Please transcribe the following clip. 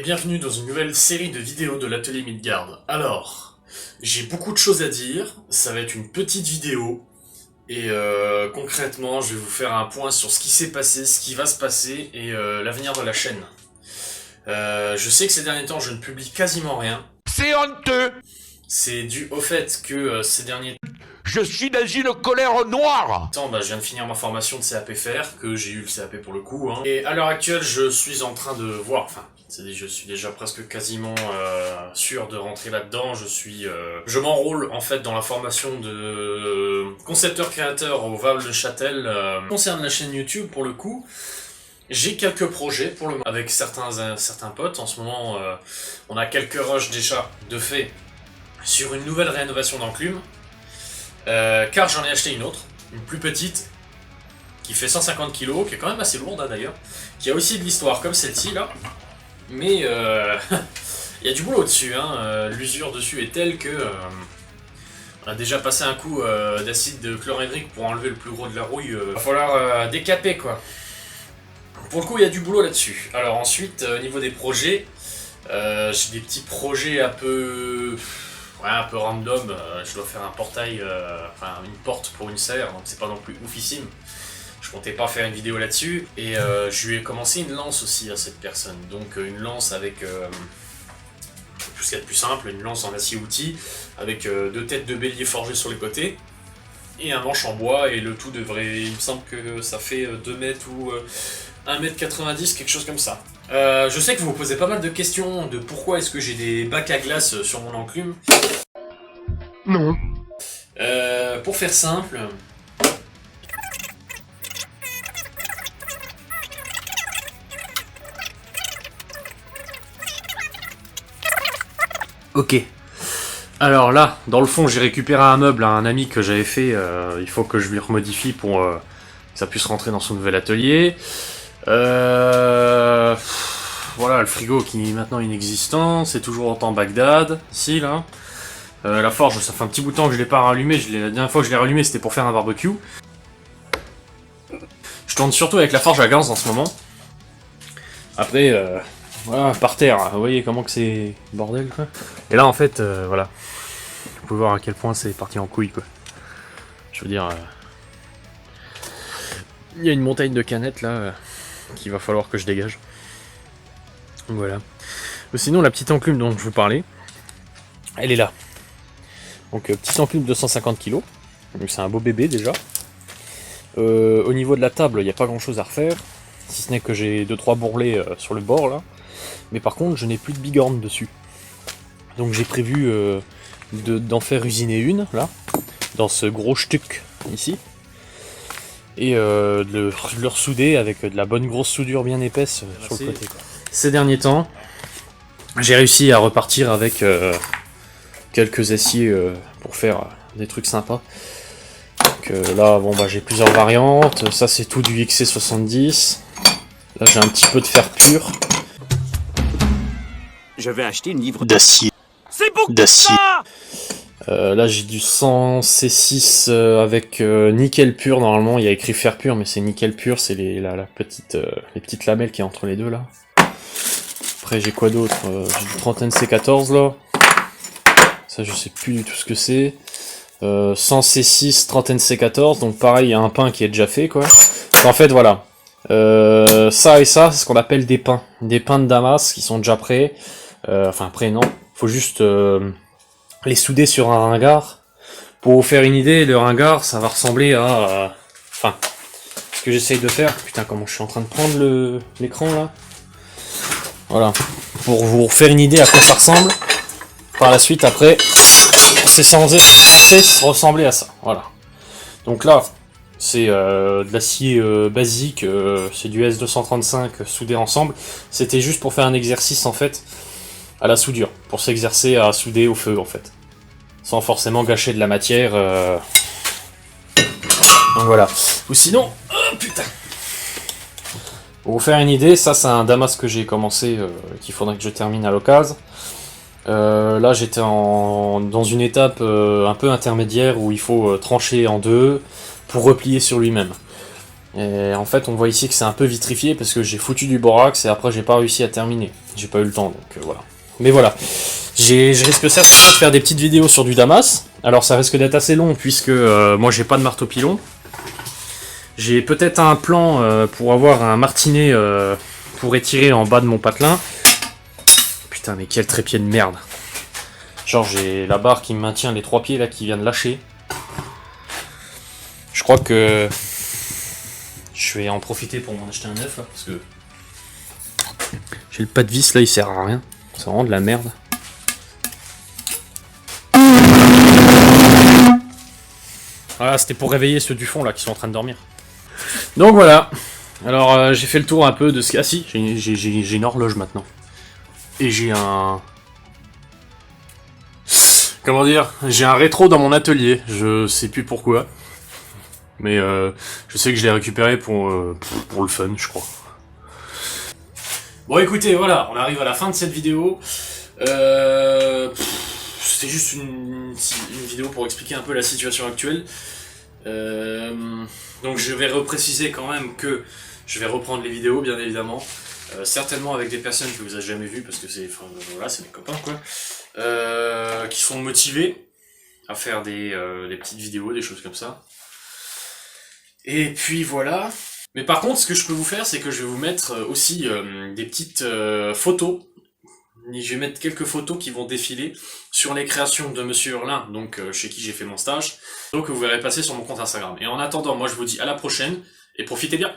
bienvenue dans une nouvelle série de vidéos de l'atelier Midgard. Alors, j'ai beaucoup de choses à dire, ça va être une petite vidéo, et concrètement, je vais vous faire un point sur ce qui s'est passé, ce qui va se passer, et l'avenir de la chaîne. Je sais que ces derniers temps, je ne publie quasiment rien. C'est honteux! C'est dû au fait que ces derniers Je suis dans une colère noire! temps, je viens de finir ma formation de CAP Faire, que j'ai eu le CAP pour le coup, hein. Et à l'heure actuelle, je suis en train de voir, je suis déjà presque quasiment sûr de rentrer là-dedans. Je m'enrôle en fait dans la formation de concepteur-créateur au Val de Châtel. Concerne la chaîne YouTube pour le coup, j'ai quelques projets pour le moment avec certains potes. En ce moment, on a quelques rushs déjà de fait sur une nouvelle rénovation d'enclume. Car j'en ai acheté une autre, une plus petite, qui fait 150 kg, qui est quand même assez lourde d'ailleurs, qui a aussi de l'histoire comme celle-ci là. Mais il y a du boulot dessus, hein. L'usure dessus est telle que on a déjà passé un coup d'acide chlorhydrique pour enlever le plus gros de la rouille. Va falloir décaper quoi. Pour le coup, il y a du boulot là-dessus. Alors ensuite, au niveau des projets, j'ai des petits projets un peu random. Je dois faire un portail, une porte pour une serre, donc c'est pas non plus oufissime. Je comptais pas faire une vidéo là-dessus, et je lui ai commencé une lance aussi à cette personne. Donc une lance avec, plus qu'il y a de plus simple, une lance en acier outil, avec deux têtes de bélier forgées sur les côtés, et un manche en bois, et le tout devrait, il me semble que ça fait 2 mètres ou 1,90 m, quelque chose comme ça. Je sais que vous vous posez pas mal de questions de pourquoi est-ce que j'ai des bacs à glace sur mon enclume. Non. Pour faire simple... Ok. Alors là, dans le fond, j'ai récupéré un meuble à un ami que j'avais fait. Il faut que je lui remodifie pour que ça puisse rentrer dans son nouvel atelier. Voilà, le frigo qui est maintenant inexistant. C'est toujours en temps Bagdad, ici, là. La forge, ça fait un petit bout de temps que je l'ai pas rallumé. La dernière fois que je l'ai rallumé, c'était pour faire un barbecue. Je tourne surtout avec la forge à gaz en ce moment. Après, voilà, par terre, vous voyez comment que c'est bordel quoi. Et là en fait, voilà, vous pouvez voir à quel point c'est parti en couille quoi. Je veux dire, il y a une montagne de canettes là qu'il va falloir que je dégage. Donc voilà. Sinon la petite enclume dont je vous parlais, elle est là. Donc petite enclume de 150 kg, donc c'est un beau bébé déjà. Au niveau de la table, il n'y a pas grand chose à refaire, si ce n'est que j'ai 2-3 bourrelets sur le bord là. Mais par contre, je n'ai plus de bigorne dessus. Donc j'ai prévu d'en faire usiner une, là, dans ce gros stuc, ici. Et de le ressouder avec de la bonne grosse soudure bien épaisse sur le côté. Quoi. Ces derniers temps, j'ai réussi à repartir avec quelques aciers pour faire des trucs sympas. Donc là, bon, j'ai plusieurs variantes. Ça, c'est tout du XC70. Là, j'ai un petit peu de fer pur. Je vais acheter une livre d'acier. C'est beaucoup d'acier. ça. Là j'ai du 100 C6 avec nickel pur. Normalement il y a écrit fer pur, mais c'est nickel pur. C'est les petites lamelles qui est entre les deux là. Après j'ai quoi d'autre, j'ai du 30 NC14 là. Ça je sais plus du tout ce que c'est. 100 C6, 30 NC14. Donc pareil, il y a un pain qui est déjà fait quoi. En fait voilà. Ça et ça, c'est ce qu'on appelle des pains. Des pains de Damas qui sont déjà prêts. Prêts non. Faut juste les souder sur un ringard. Pour vous faire une idée, le ringard, ça va ressembler à... ce que j'essaye de faire... Putain, comment je suis en train de prendre l'écran là. Voilà. Pour vous faire une idée à quoi ça ressemble. Par la suite, après, c'est censé ressembler à ça. Voilà. Donc là... c'est de l'acier basique, c'est du S235 soudé ensemble. C'était juste pour faire un exercice en fait à la soudure, pour s'exercer à souder au feu en fait, sans forcément gâcher de la matière. Donc voilà. Ou sinon, oh putain. Pour vous faire une idée, ça c'est un Damas que j'ai commencé, qu'il faudrait que je termine à l'occasion. Là j'étais dans une étape un peu intermédiaire où il faut trancher en deux pour replier sur lui-même. Et en fait, on voit ici que c'est un peu vitrifié parce que j'ai foutu du borax et après j'ai pas réussi à terminer. J'ai pas eu le temps, donc voilà. Mais voilà. Je risque certainement de faire des petites vidéos sur du damas. Alors ça risque d'être assez long puisque moi j'ai pas de marteau pilon. J'ai peut-être un plan pour avoir un martinet pour étirer en bas de mon patelin. Putain, mais quel trépied de merde. Genre j'ai la barre qui me maintient les 3 pieds là qui vient de lâcher. Je crois que je vais en profiter pour m'en acheter un neuf là, parce que j'ai le pas de vis là, il sert à rien. C'est vraiment de la merde. Voilà, c'était pour réveiller ceux du fond là qui sont en train de dormir. Donc voilà. Alors j'ai fait le tour un peu de ce qu'il y a. Ah si, j'ai une horloge maintenant. Et j'ai un... Comment dire? J'ai un rétro dans mon atelier. Je sais plus pourquoi. Mais je sais que je l'ai récupéré pour le fun, je crois. Bon écoutez, voilà, on arrive à la fin de cette vidéo. C'était juste une vidéo pour expliquer un peu la situation actuelle. Donc je vais repréciser quand même que je vais reprendre les vidéos, bien évidemment. Certainement avec des personnes que vous avez jamais vues, parce que c'est, enfin, voilà, c'est mes copains, quoi. Qui sont motivés à faire des petites vidéos, des choses comme ça. Et puis voilà. Mais par contre, ce que je peux vous faire, c'est que je vais vous mettre aussi des petites photos. Je vais mettre quelques photos qui vont défiler sur les créations de Monsieur Hurlin, donc chez qui j'ai fait mon stage. Donc vous verrez passer sur mon compte Instagram. Et en attendant, moi je vous dis à la prochaine, et profitez bien.